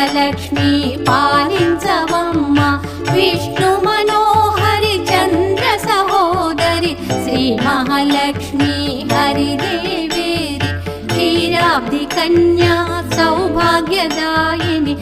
అష్టలక్ష్మి పాలించవమ్మ విష్ణు మనోహరి చంద్ర సహోదరి శ్రీ మహాలక్ష్మి హరిదేవేరి క్షీరాబ్ది కన్యా సౌభాగ్యదాయిని